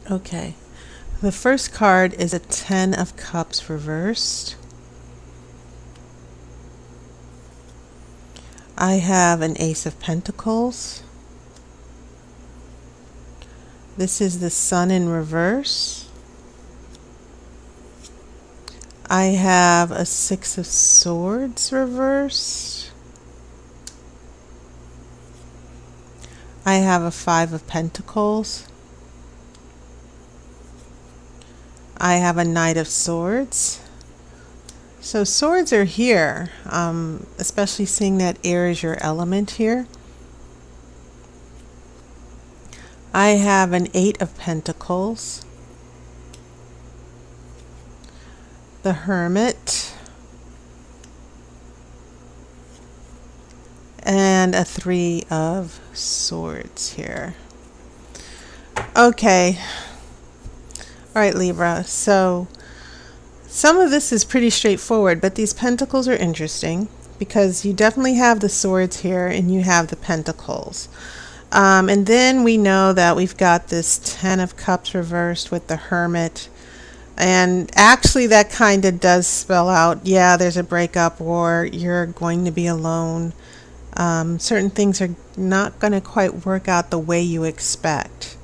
Okay, the first card is a 10 of Cups reversed. I have an Ace of Pentacles. This is the Sun in reverse. I have a 6 of Swords reversed. I have a 5 of Pentacles. I have a Knight of Swords. So swords are here, especially seeing that air is your element here. I have an 8 of Pentacles, the Hermit, and a 3 of Swords here. Okay. All right, Libra. So some of this is pretty straightforward, but these pentacles are interesting because you definitely have the swords here and you have the pentacles. And then we know that we've got this 10 of Cups reversed with the Hermit. And actually that kind of does spell out, yeah, there's a breakup or you're going to be alone. Certain things are not going to quite work out the way you expect.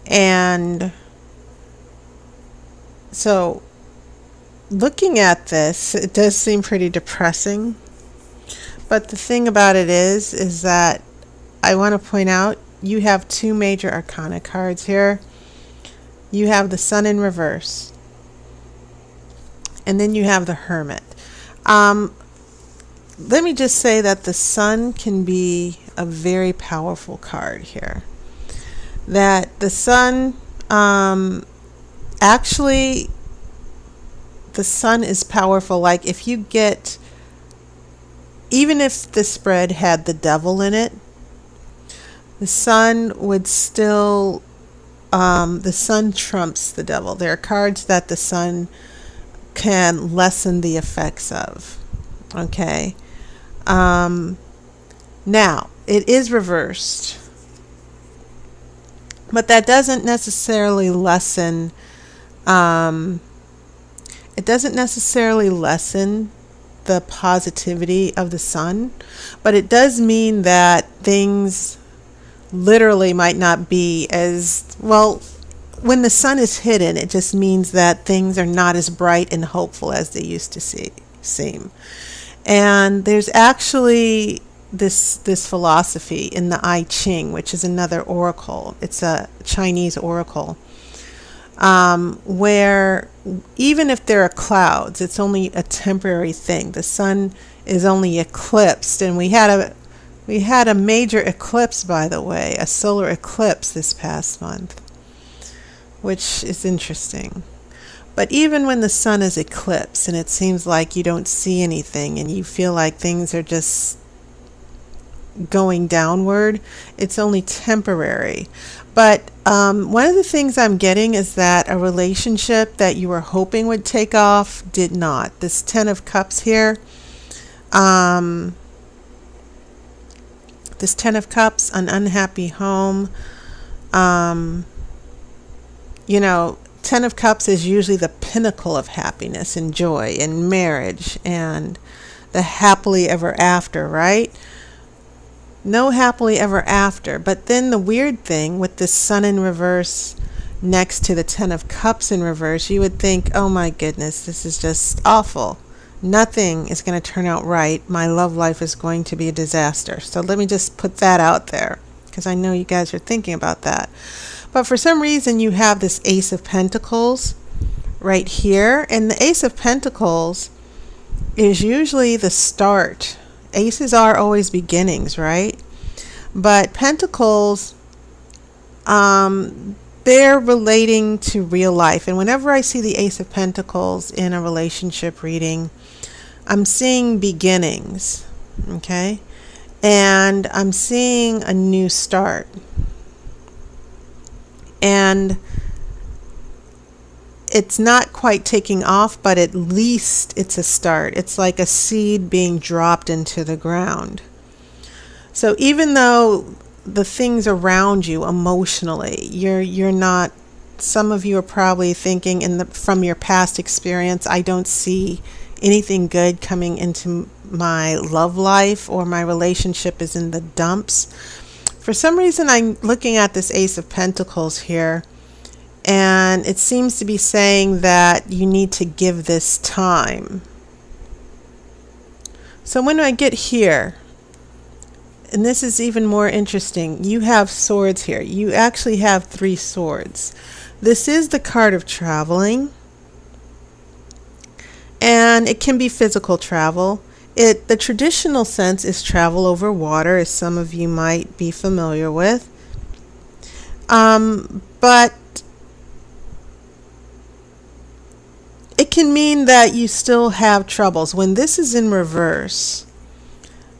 And so looking at this, it does seem pretty depressing. But the thing about it is that I want to point out you have two major arcana cards here. You have the Sun in reverse, and then you have the Hermit. Let me just say that the Sun can be a very powerful card here. That the Sun, actually, the Sun is powerful. Like if you get, even if the spread had the devil in it, the Sun would still, the Sun trumps the devil. There are cards that the Sun can lessen the effects of. Okay. Now, it is reversed, but that doesn't necessarily lessen, it doesn't necessarily lessen the positivity of the Sun, but it does mean that things literally might not be as well. When the Sun is hidden, it just means that things are not as bright and hopeful as they used to seem. And there's actually this philosophy in the I Ching, which is another oracle. It's a Chinese oracle, where even if there are clouds, it's only a temporary thing. The Sun is only eclipsed, and we had a major eclipse, by the way, a solar eclipse this past month, which is interesting. But even when the Sun is eclipsed and it seems like you don't see anything and you feel like things are just going downward, it's only temporary. But one of the things I'm getting is that a relationship that you were hoping would take off did not. This 10 of Cups here, this 10 of Cups, an unhappy home, you know, 10 of Cups is usually the pinnacle of happiness and joy and marriage and the happily ever after, right? No happily ever after. But then the weird thing with the Sun in reverse next to the 10 of Cups in reverse, you would think, oh my goodness, this is just awful. Nothing is going to turn out right. My love life is going to be a disaster. So let me just put that out there because I know you guys are thinking about that. But for some reason you have this Ace of Pentacles right here. And the Ace of Pentacles is usually the start. Aces are always beginnings, right? But Pentacles, they're relating to real life. And whenever I see the Ace of Pentacles in a relationship reading, I'm seeing beginnings, okay? And I'm seeing a new start. And it's not quite taking off, but at least it's a start. It's like a seed being dropped into the ground. So even though the things around you emotionally, you're not some of you are probably thinking from your past experience, I don't see anything good coming into my love life, or my relationship is in the dumps. For some reason, I'm looking at this Ace of Pentacles here, and it seems to be saying that you need to give this time. So when I get here, and this is even more interesting, you have swords here. You actually have 3 swords. This is the card of traveling, and it can be physical travel. The traditional sense is travel over water, as some of you might be familiar with. But it can mean that you still have troubles. When this is in reverse,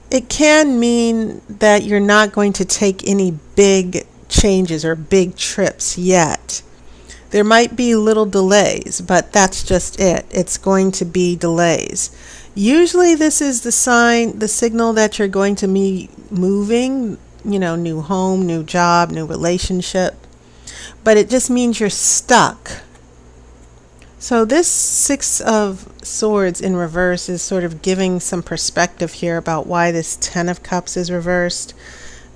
it can mean that you're not going to take any big changes or big trips yet. There might be little delays, but that's just it. It's going to be delays. Usually this is the signal that you're going to be moving, new home, new job, new relationship. But it just means you're stuck. So this 6 of Swords in reverse is sort of giving some perspective here about why this 10 of Cups is reversed.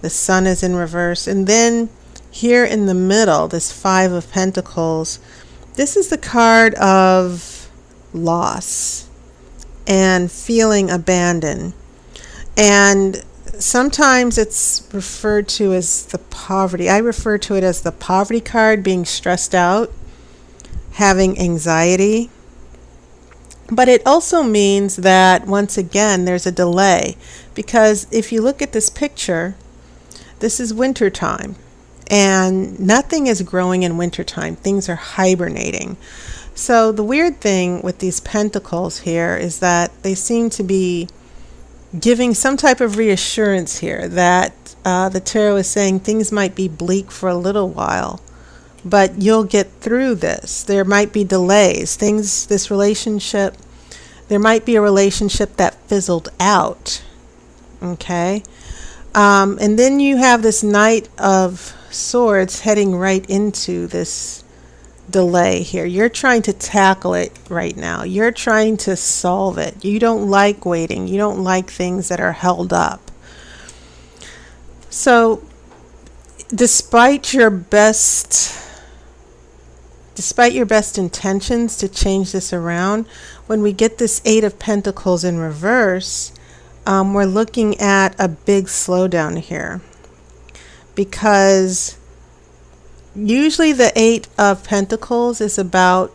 The Sun is in reverse. And then here in the middle, this 5 of Pentacles, this is the card of loss and feeling abandoned. And sometimes it's referred to as the poverty. I refer to it as the poverty card, being stressed out, having anxiety. But it also means that, once again, there's a delay. Because if you look at this picture, this is wintertime. And nothing is growing in wintertime. Things are hibernating. So the weird thing with these pentacles here is that they seem to be giving some type of reassurance here that the tarot is saying things might be bleak for a little while, but you'll get through this. There might be delays. This relationship, there might be a relationship that fizzled out. Okay? And then you have this Knight of Swords heading right into this delay here. You're trying to tackle it right now. You're trying to solve it. You don't like waiting. You don't like things that are held up. So despite your best intentions to change this around, when we get this 8 of Pentacles in reverse, we're looking at a big slowdown here, because usually the 8 of Pentacles is about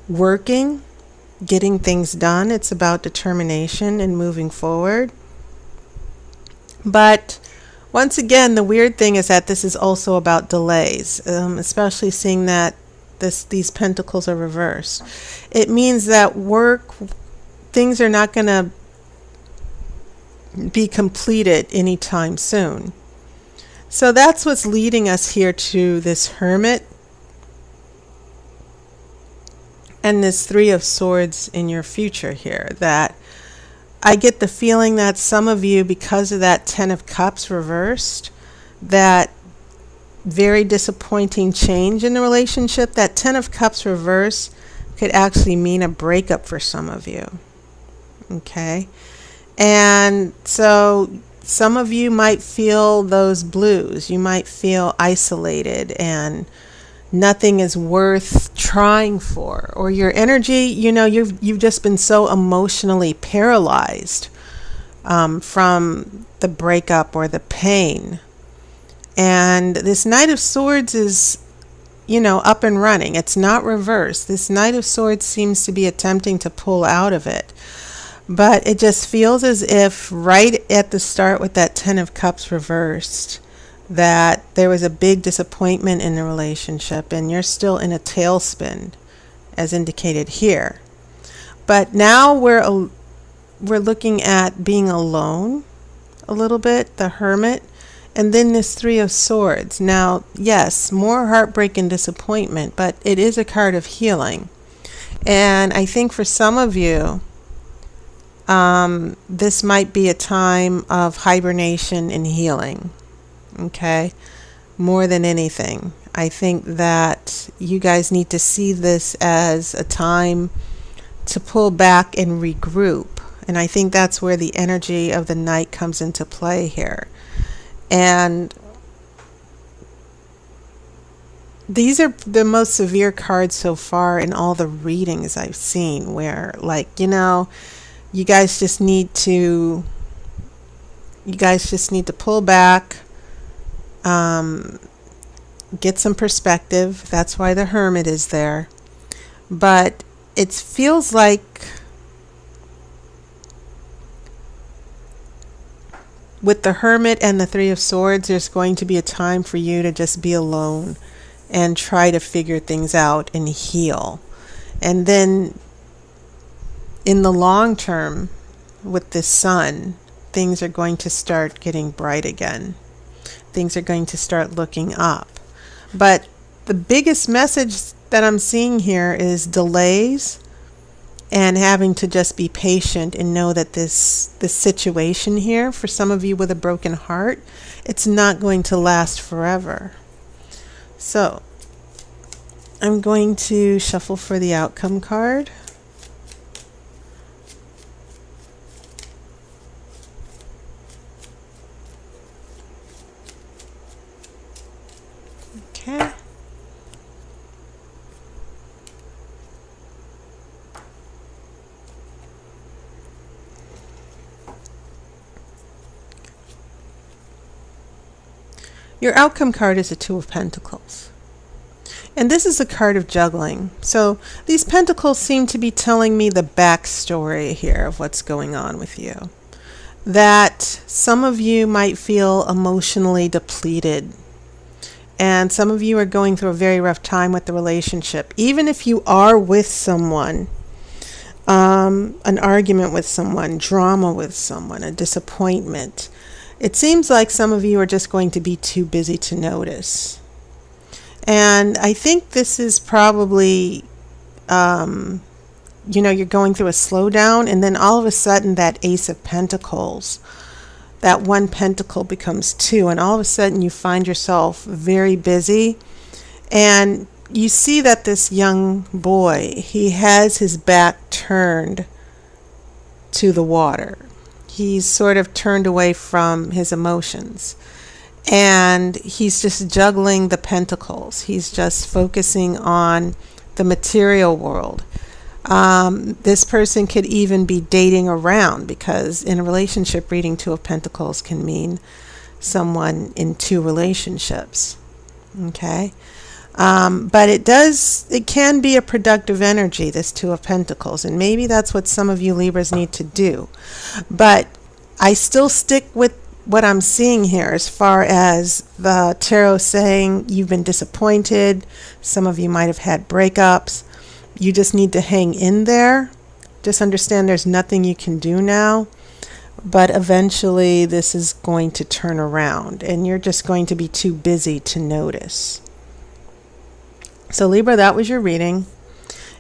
working, getting things done. It's about determination and moving forward. But once again, the weird thing is that this is also about delays, especially seeing that these pentacles are reversed. It means that things are not going to be completed anytime soon. So that's what's leading us here to this Hermit and this 3 of Swords in your future here. That I get the feeling that some of you, because of that 10 of Cups reversed, that very disappointing change in the relationship, that 10 of Cups reverse could actually mean a breakup for some of you. Okay? And so some of you might feel those blues. You might feel isolated and nothing is worth trying for. Or your energy, you've just been so emotionally paralyzed from the breakup or the pain. And this Knight of Swords is, up and running. It's not reversed. This Knight of Swords seems to be attempting to pull out of it. But it just feels as if right at the start with that 10 of Cups reversed, that there was a big disappointment in the relationship and you're still in a tailspin, as indicated here. But now we're looking at being alone a little bit, the Hermit, and then this 3 of Swords. Now, yes, more heartbreak and disappointment, but it is a card of healing. And I think for some of you, this might be a time of hibernation and healing. Okay? more than anything. I think that you guys need to see this as a time to pull back and regroup. And I think that's where the energy of the Knight comes into play here. And these are the most severe cards so far in all the readings I've seen, where, like, you guys just need to pull back, get some perspective. That's why the Hermit is there. But it feels like with the Hermit and the Three of Swords, there's going to be a time for you to just be alone and try to figure things out and heal. And then in the long term, with this Sun, things are going to start getting bright again. Things are going to start looking up. But the biggest message that I'm seeing here is delays and having to just be patient and know that this situation here, for some of you with a broken heart, it's not going to last forever. So I'm going to shuffle for the outcome card. Okay. Your outcome card is a Two of Pentacles. And this is a card of juggling. So these pentacles seem to be telling me the backstory here of what's going on with you. That some of you might feel emotionally depleted. And some of you are going through a very rough time with the relationship. Even if you are with someone, an argument with someone, drama with someone, a disappointment, it seems like some of you are just going to be too busy to notice. And I think this is probably, you're going through a slowdown, and then all of a sudden that Ace of Pentacles, that one pentacle becomes two, and all of a sudden you find yourself very busy. And you see that this young boy, he has his back turned to the water. He's sort of turned away from his emotions, and he's just juggling the pentacles. He's just focusing on the material world. This person could even be dating around, because in a relationship reading, Two of Pentacles can mean someone in two relationships. Okay. But it can be a productive energy, this Two of Pentacles, and maybe that's what some of you Libras need to do. But I still stick with what I'm seeing here as far as the tarot saying you've been disappointed. Some of you might have had breakups. You just need to hang in there. Just understand there's nothing you can do now. But eventually this is going to turn around, and you're just going to be too busy to notice. So Libra, that was your reading.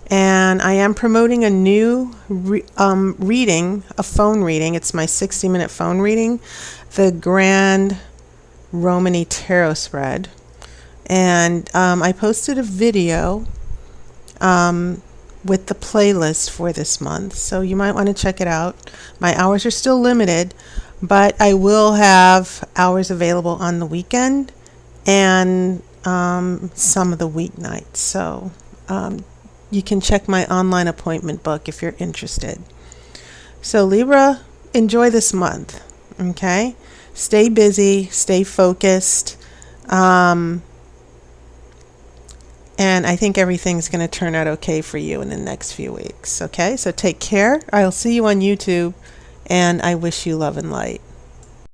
And I am promoting a new reading, a phone reading. It's my 60-minute phone reading, the Grand Romany Tarot Spread. And I posted a video with the playlist for this month, so you might want to check it out. My hours are still limited, but I will have hours available on the weekend and some of the weeknights. So you can check my online appointment book if you're interested. So Libra, enjoy this month. Okay, stay busy, stay focused, and I think everything's going to turn out okay for you in the next few weeks. Okay, so take care. I'll see you on YouTube, and I wish you love and light.